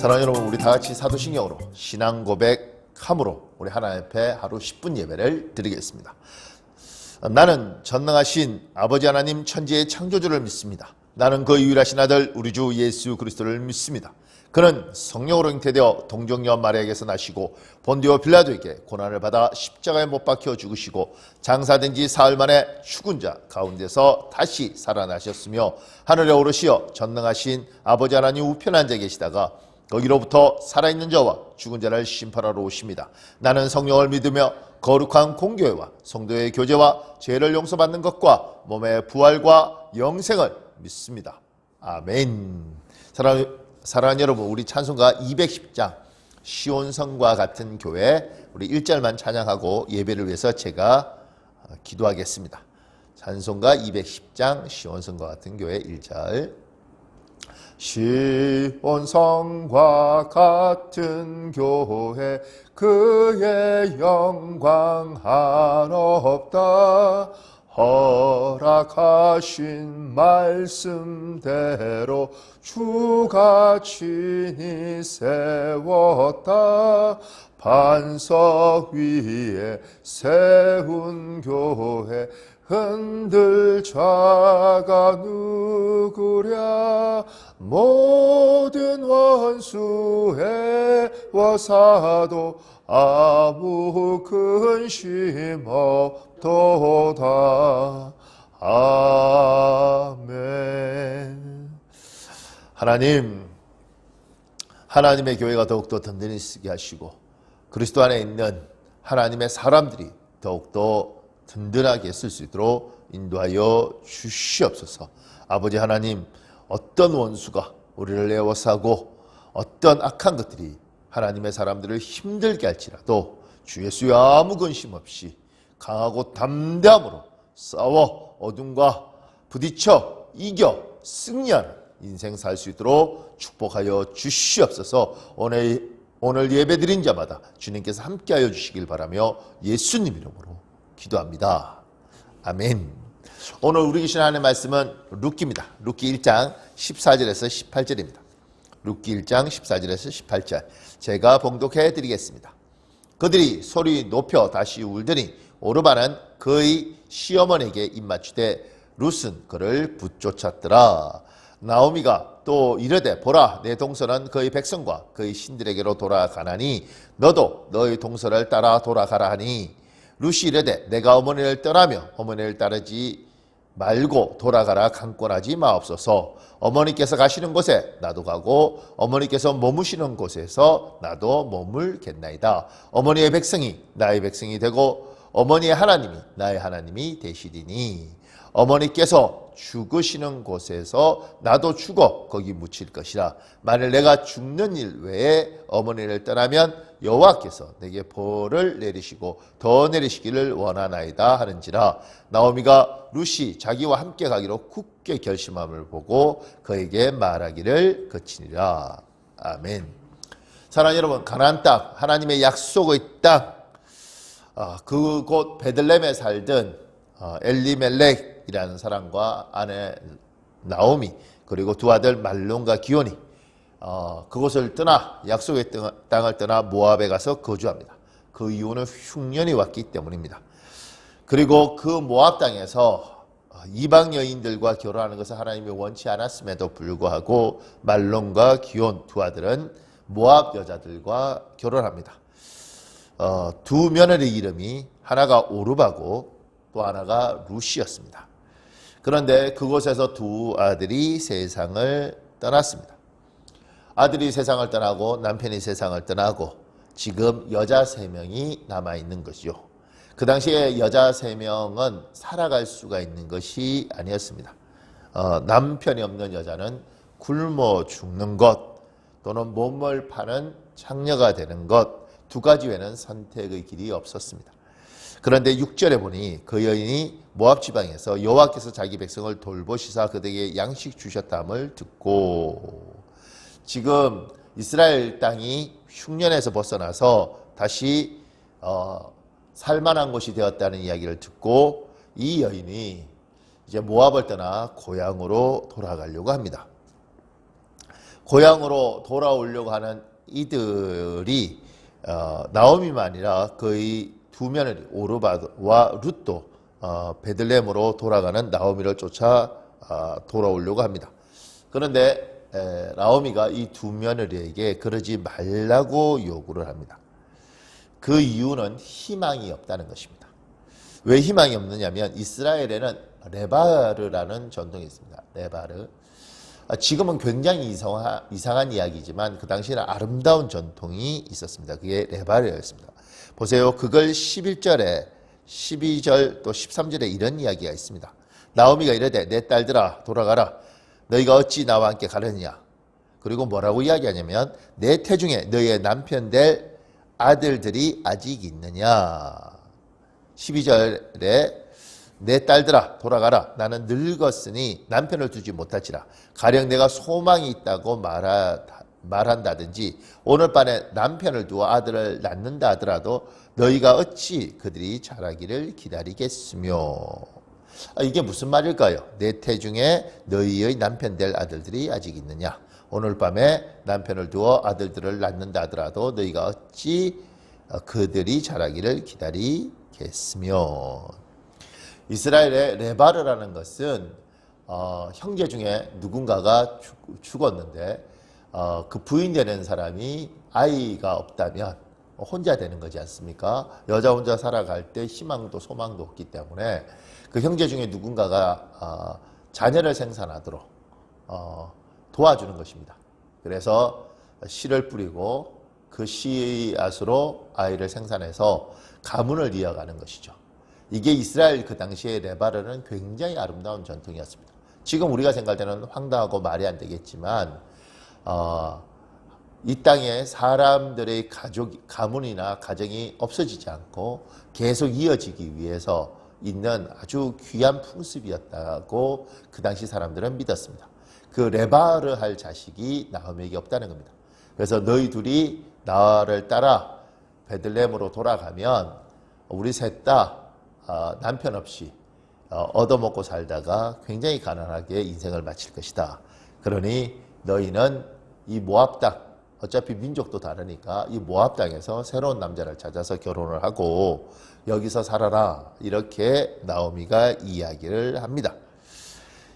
사랑하는 여러분, 우리 다 같이 사도신경으로 신앙 고백함으로 우리 하나님 앞에 하루 10분 예배를 드리겠습니다. 나는 전능하신 아버지 하나님 천지의 창조주를 믿습니다. 나는 그 유일하신 아들 우리 주 예수 그리스도를 믿습니다. 그는 성령으로 잉태되어 동정녀 마리아에게서 나시고 본디오 빌라도에게 고난을 받아 십자가에 못 박혀 죽으시고 장사된 지 사흘 만에 죽은 자 가운데서 다시 살아나셨으며 하늘에 오르시어 전능하신 아버지 하나님 우편에 앉아 계시다가 거기로부터 살아있는 자와 죽은 자를 심판하러 오십니다. 나는 성령을 믿으며 거룩한 공교회와 성도의 교제와 죄를 용서받는 것과 몸의 부활과 영생을 믿습니다. 아멘. 사랑하는 여러분, 우리 찬송가 210장 시온성과 같은 교회, 우리 1절만 찬양하고 예배를 위해서 제가 기도하겠습니다. 찬송가 210장 시온성과 같은 교회 1절. 시온성과 같은 교회 그의 영광 한없다. 허락하신 말씀대로 주가 친히 세웠다. 반석 위에 세운 교회 흔들 자가 누구랴. 모든 원수의 와사도 아무 근심 없도다. 아멘. 하나님의 교회가 더욱더 든든히 쓰게 하시고 그리스도 안에 있는 하나님의 사람들이 더욱더 든든하게 쓸 수 있도록 인도하여 주시옵소서. 아버지 하나님, 어떤 원수가 우리를 에워싸고 어떤 악한 것들이 하나님의 사람들을 힘들게 할지라도 주 예수의 아무 근심 없이 강하고 담대함으로 싸워 어둠과 부딪혀 이겨 승리하는 인생 살 수 있도록 축복하여 주시옵소서. 오늘 예배드린 자마다 주님께서 함께하여 주시길 바라며 예수님 이름으로 기도합니다. 아멘. 오늘 우리 계신 하나님의 말씀은 룻기입니다. 룻기 1장 14절에서 18절입니다. 룻기 1장 14절에서 18절 제가 봉독해 드리겠습니다. 그들이 소리 높여 다시 울더니 오르바는 그의 시어머니에게 입맞추되 룻은 그를 붙쫓았더라. 나오미가 또 이르되 보라, 내 동서는 그의 백성과 그의 신들에게로 돌아가나니 너도 너의 동서를 따라 돌아가라 하니 룻이 이르되 내가 어머니를 떠나며 어머니를 따르지 말고 돌아가라 강권하지 마옵소서. 어머니께서 가시는 곳에 나도 가고 어머니께서 머무시는 곳에서 나도 머물겠나이다. 어머니의 백성이 나의 백성이 되고 어머니의 하나님이 나의 하나님이 되시리니 어머니께서 죽으시는 곳에서 나도 죽어 거기 묻힐 것이라. 만일 내가 죽는 일 외에 어머니를 떠나면 여호와께서 내게 벌을 내리시고 더 내리시기를 원하나이다 하는지라. 나오미가 룻이 자기와 함께 가기로 굳게 결심함을 보고 그에게 말하기를 그치니라. 아멘. 사랑하는 여러분, 가나안 땅, 하나님의 약속의 땅, 그곳 베들레헴에 살던 엘리멜렉이라는 사람과 아내 나오미, 그리고 두 아들 말론과 기온이 그곳을 떠나 약속의 땅을 떠나 모압에 가서 거주합니다. 그 이유는 흉년이 왔기 때문입니다. 그리고 그 모압 땅에서 이방 여인들과 결혼하는 것을 하나님이 원치 않았음에도 불구하고 말론과 기온 두 아들은 모압 여자들과 결혼합니다. 두 며느리 이름이 하나가 오르바고 또 하나가 룻이었습니다. 그런데 그곳에서 두 아들이 세상을 떠났습니다. 아들이 세상을 떠나고 남편이 세상을 떠나고 지금 여자 3명이 남아있는 것이요. 그 당시에 여자 3명은 살아갈 수가 있는 것이 아니었습니다. 남편이 없는 여자는 굶어 죽는 것 또는 몸을 파는 창녀가 되는 것, 두 가지 외에는 선택의 길이 없었습니다. 그런데 6절에 보니 그 여인이 모압 지방에서 여호와께서 자기 백성을 돌보시사 그들에게 양식 주셨다함을 듣고, 지금 이스라엘 땅이 흉년에서 벗어나서 다시 살만한 곳이 되었다는 이야기를 듣고 이 여인이 이제 모압을 떠나 고향으로 돌아가려고 합니다. 고향으로 돌아오려고 하는 이들이 나오미만 아니라 거의 두 며느리 오르바와 룻도 베들레헴으로 돌아가는 나오미를 쫓아 돌아오려고 합니다. 그런데 나오미가 이 두 며느리에게 그러지 말라고 요구를 합니다. 그 이유는 희망이 없다는 것입니다. 왜 희망이 없느냐면 이스라엘에는 레바르라는 전통이 있습니다. 레바르. 지금은 굉장히 이상한 이야기지만 그 당시에는 아름다운 전통이 있었습니다. 그게 레바르였습니다. 보세요. 그걸 11절에 12절 또 13절에 이런 이야기가 있습니다. 나오미가 이르되 내 딸들아 돌아가라. 너희가 어찌 나와 함께 가느냐. 그리고 뭐라고 이야기하냐면 내 태중에 너희의 남편 될 아들들이 아직 있느냐. 12절에 내 딸들아 돌아가라. 나는 늙었으니 남편을 두지 못할지라. 가령 내가 소망이 있다고 말한다든지 오늘 밤에 남편을 두어 아들을 낳는다 하더라도 너희가 어찌 그들이 자라기를 기다리겠으며. 이게 무슨 말일까요? 내 태중에 너희의 남편 될 아들들이 아직 있느냐. 오늘 밤에 남편을 두어 아들들을 낳는다 하더라도 너희가 어찌 그들이 자라기를 기다리겠으며. 이스라엘의 레바르라는 것은 형제 중에 누군가가 죽었는데 그 부인 되는 사람이 아이가 없다면 혼자 되는 거지 않습니까? 여자 혼자 살아갈 때 희망도 소망도 없기 때문에 그 형제 중에 누군가가 자녀를 생산하도록 도와주는 것입니다. 그래서 씨를 뿌리고 그 씨앗으로 아이를 생산해서 가문을 이어가는 것이죠. 이게 이스라엘 그 당시에 레바르는 굉장히 아름다운 전통이었습니다. 지금 우리가 생각할 때는 황당하고 말이 안 되겠지만 이 땅에 사람들의 가문이나 가정이 없어지지 않고 계속 이어지기 위해서 있는 아주 귀한 풍습이었다고 그 당시 사람들은 믿었습니다. 그 레바르 할 자식이 나오미에게 없다는 겁니다. 그래서 너희 둘이 나를 따라 베들레헴으로 돌아가면 우리 셋 다 남편 없이 얻어먹고 살다가 굉장히 가난하게 인생을 마칠 것이다. 그러니 너희는 이 모압 땅, 어차피 민족도 다르니까 이 모압 땅에서 새로운 남자를 찾아서 결혼을 하고 여기서 살아라. 이렇게 나오미가 이야기를 합니다.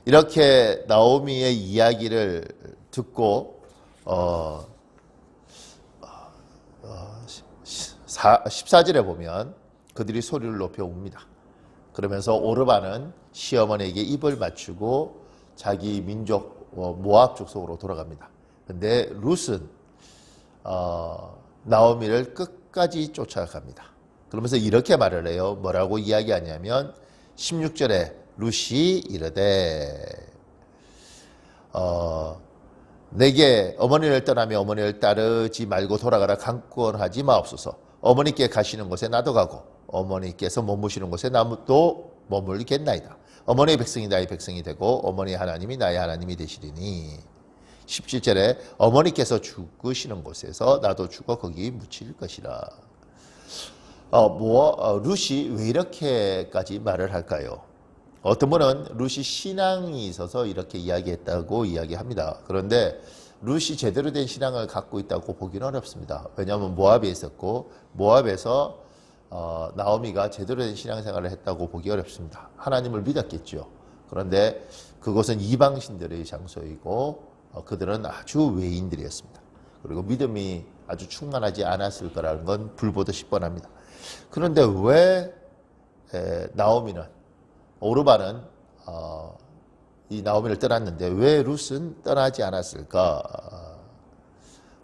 이렇게 나오미의 이야기를 듣고 14절에 보면 그들이 소리를 높여 웁니다. 그러면서 오르바는 시어머니에게 입을 맞추고 자기 민족 모압 족속으로 돌아갑니다. 근데 룻은 나오미를 끝까지 쫓아갑니다. 그러면서 이렇게 말을 해요. 뭐라고 이야기하냐면 16절에 룻이 이르되 내게 어머니를 떠나며 어머니를 따르지 말고 돌아가라. 강권하지 마옵소서. 어머니께 가시는 곳에 나도 가고 어머니께서 머무시는 곳에 나도 머물겠나이다. 어머니의 백성이 나의 백성이 되고 어머니의 하나님이 나의 하나님이 되시리니. 17절에 어머니께서 죽으시는 곳에서 나도 죽어 거기 묻힐 것이라. 룻이 왜 이렇게까지 말을 할까요? 어떤 분은 룻이 신앙이 있어서 이렇게 이야기했다고 이야기합니다. 그런데 룻이 제대로 된 신앙을 갖고 있다고 보기는 어렵습니다. 왜냐하면 모압에 있었고 모압에서 나오미가 제대로 된 신앙생활을 했다고 보기 어렵습니다. 하나님을 믿었겠죠. 그런데 그곳은 이방신들의 장소이고 그들은 아주 외인들이었습니다. 그리고 믿음이 아주 충만하지 않았을 거라는 건 불보듯이 뻔합니다. 그런데 왜 나오미는 오르바는 이 나오미를 떠났는데 왜 룻은 떠나지 않았을까?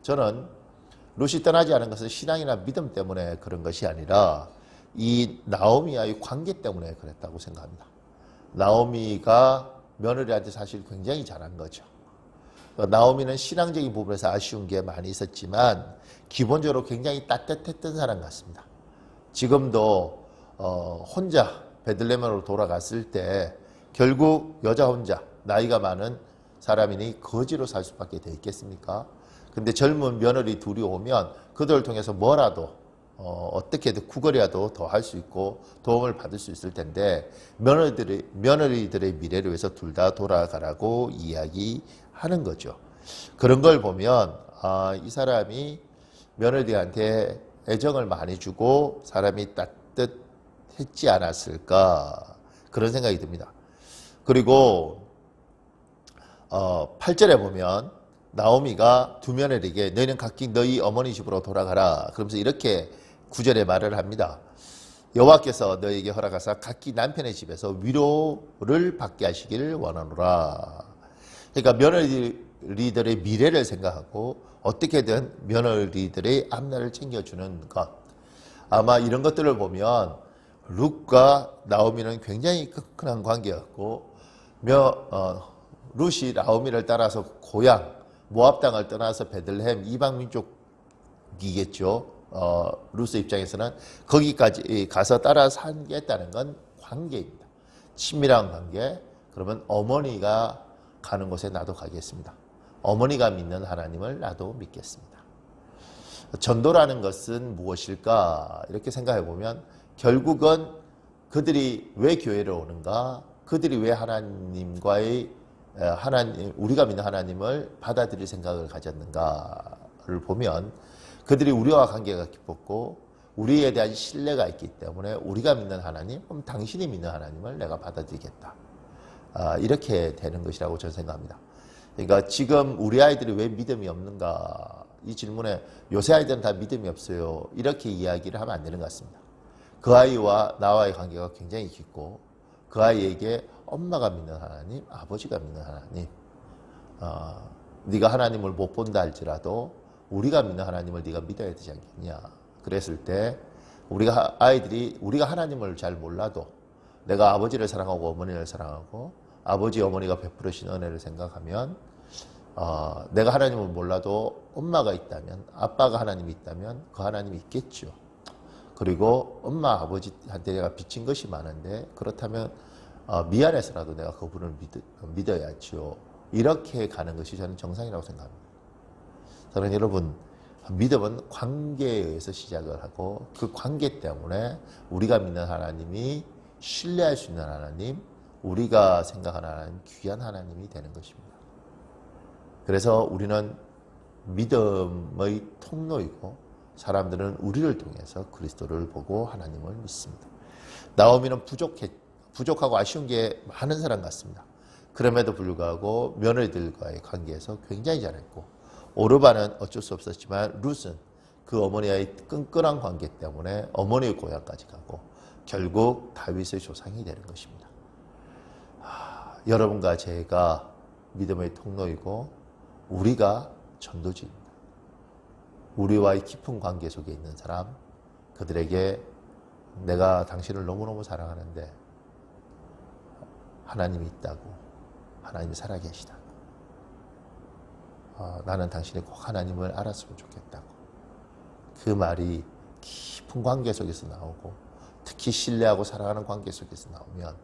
저는 룻이 떠나지 않은 것은 신앙이나 믿음 때문에 그런 것이 아니라 이 나오미와의 관계 때문에 그랬다고 생각합니다. 나오미가 며느리한테 사실 굉장히 잘한 거죠. 나오미는 신앙적인 부분에서 아쉬운 게 많이 있었지만 기본적으로 굉장히 따뜻했던 사람 같습니다. 지금도 혼자 베들레헴으로 돌아갔을 때 결국 여자 혼자 나이가 많은 사람이니 거지로 살 수밖에 돼 있겠습니까? 근데 젊은 며느리 둘이 오면 그들을 통해서 뭐라도 어떻게든 구걸이라도 더 할 수 있고 도움을 받을 수 있을 텐데 며느리들의 미래를 위해서 둘 다 돌아가라고 이야기하는 거죠. 그런 걸 보면 이 사람이 며느리한테 애정을 많이 주고 사람이 따뜻했지 않았을까 그런 생각이 듭니다. 그리고 8절에 보면 나오미가 두 며느리에게 너희는 각기 너희 어머니 집으로 돌아가라 그러면서 이렇게 9절에 말을 합니다. 여호와께서 너희에게 허락하사 각기 남편의 집에서 위로를 받게 하시기를 원하노라. 그러니까 며느리들의 미래를 생각하고 어떻게든 며느리들의 앞날을 챙겨주는 것. 아마 이런 것들을 보면 룻과 나오미는 굉장히 끈끈한 관계였고 룻이 나오미를 따라서 고향 모압 땅을 떠나서 베들레헴 이방 민족이겠죠. 룻의 입장에서는 거기까지 가서 따라 살겠다는 건 관계입니다. 친밀한 관계. 그러면 어머니가 가는 곳에 나도 가겠습니다. 어머니가 믿는 하나님을 나도 믿겠습니다. 전도라는 것은 무엇일까? 이렇게 생각해 보면 결국은 그들이 왜 교회를 오는가? 그들이 왜 하나님과의 우리가 믿는 하나님을 받아들일 생각을 가졌는가를 보면 그들이 우리와 관계가 깊었고 우리에 대한 신뢰가 있기 때문에 우리가 믿는 하나님, 그럼 당신이 믿는 하나님을 내가 받아들이겠다. 이렇게 되는 것이라고 저는 생각합니다. 그러니까 지금 우리 아이들이 왜 믿음이 없는가? 이 질문에 요새 아이들은 다 믿음이 없어요. 이렇게 이야기를 하면 안 되는 것 같습니다. 그 아이와 나와의 관계가 굉장히 깊고 그 아이에게 엄마가 믿는 하나님, 아버지가 믿는 하나님, 네가 하나님을 못 본다 할지라도 우리가 믿는 하나님을 네가 믿어야 되지 않겠냐. 그랬을 때 우리가 하나님을 잘 몰라도 내가 아버지를 사랑하고 어머니를 사랑하고 아버지 어머니가 베풀으신 은혜를 생각하면 내가 하나님을 몰라도 엄마가 있다면 아빠가 하나님이 있다면 그 하나님이 있겠죠. 그리고 엄마 아버지한테 내가 빚진 것이 많은데 그렇다면 미안해서라도 내가 그분을 믿어야죠. 이렇게 가는 것이 저는 정상이라고 생각합니다. 저는 여러분 믿음은 관계에 의해서 시작을 하고 그 관계 때문에 우리가 믿는 하나님이 신뢰할 수 있는 하나님, 우리가 생각하는 하나님, 귀한 하나님이 되는 것입니다. 그래서 우리는 믿음의 통로이고 사람들은 우리를 통해서 그리스도를 보고 하나님을 믿습니다. 나오미는 부족하고 아쉬운 게 많은 사람 같습니다. 그럼에도 불구하고 며느리들과의 관계에서 굉장히 잘했고 오르바는 어쩔 수 없었지만 룻은 그 어머니와의 끈끈한 관계 때문에 어머니의 고향까지 가고 결국 다윗의 조상이 되는 것입니다. 여러분과 제가 믿음의 통로이고 우리가 전도지입니다. 우리와의 깊은 관계 속에 있는 사람, 그들에게 내가 당신을 너무너무 사랑하는데 하나님이 있다고, 하나님이 살아계시다고, 나는 당신이 꼭 하나님을 알았으면 좋겠다고. 그 말이 깊은 관계 속에서 나오고 특히 신뢰하고 사랑하는 관계 속에서 나오면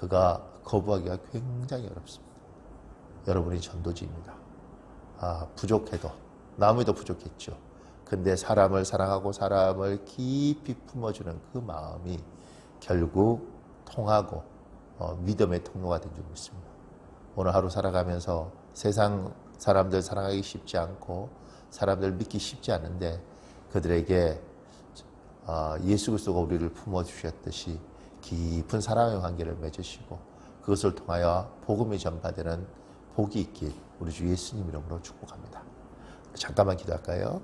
그가 거부하기가 굉장히 어렵습니다. 여러분이 전도지입니다. 부족해도 나무도 부족했죠. 근데 사람을 사랑하고 사람을 깊이 품어주는 그 마음이 결국 통하고 믿음의 통로가 된 줄 믿습니다. 오늘 하루 살아가면서 세상 사람들 사랑하기 쉽지 않고 사람들 믿기 쉽지 않은데 그들에게 예수 그리스도가 우리를 품어주셨듯이 깊은 사랑의 관계를 맺으시고 그것을 통하여 복음이 전파되는 복이 있길 우리 주 예수님 이름으로 축복합니다. 잠깐만 기도할까요?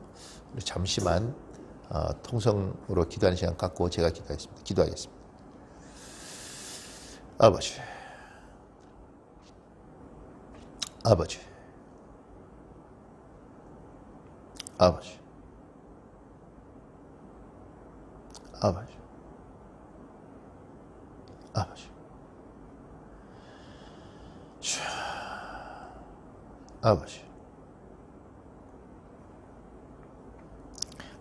우리 잠시만 통성으로 기도하는 시간 갖고 제가 기도하겠습니다. 아버지, 아버지, 아버지, 아버지, 아버지, 아버지.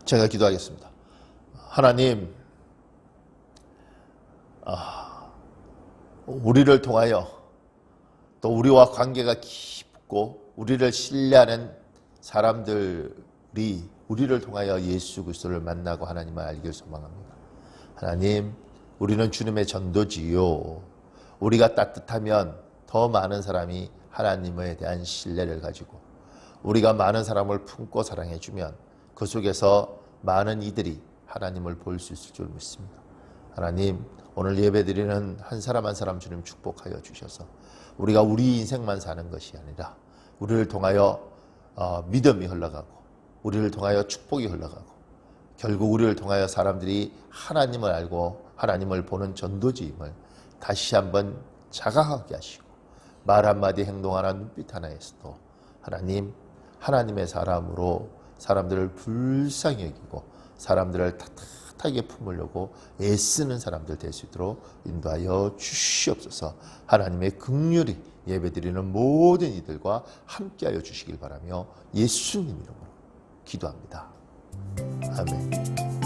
제가 기도하겠습니다. 하나님, 우리를 통하여 또 우리와 관계가 깊고 우리를 신뢰하는 사람들이 우리를 통하여 예수 그리스도를 만나고 하나님을 알기를 소망합니다. 하나님, 우리는 주님의 전도지요. 우리가 따뜻하면 더 많은 사람이 하나님에 대한 신뢰를 가지고 우리가 많은 사람을 품고 사랑해주면 그 속에서 많은 이들이 하나님을 볼 수 있을 줄 믿습니다. 하나님, 오늘 예배드리는 한 사람 한 사람 주님 축복하여 주셔서 우리가 우리 인생만 사는 것이 아니라 우리를 통하여 믿음이 흘러가고 우리를 통하여 축복이 흘러가고 결국 우리를 통하여 사람들이 하나님을 알고 하나님을 보는 전도지임을 다시 한번 자각하게 하시고 말 한마디 행동 하나 눈빛 하나에서도 하나님의 사람으로 사람들을 불쌍히 여기고 사람들을 따뜻하게 품으려고 애쓰는 사람들 될 수 있도록 인도하여 주시옵소서. 하나님의 긍휼이 예배드리는 모든 이들과 함께하여 주시길 바라며 예수님 이름으로 기도합니다. 아멘.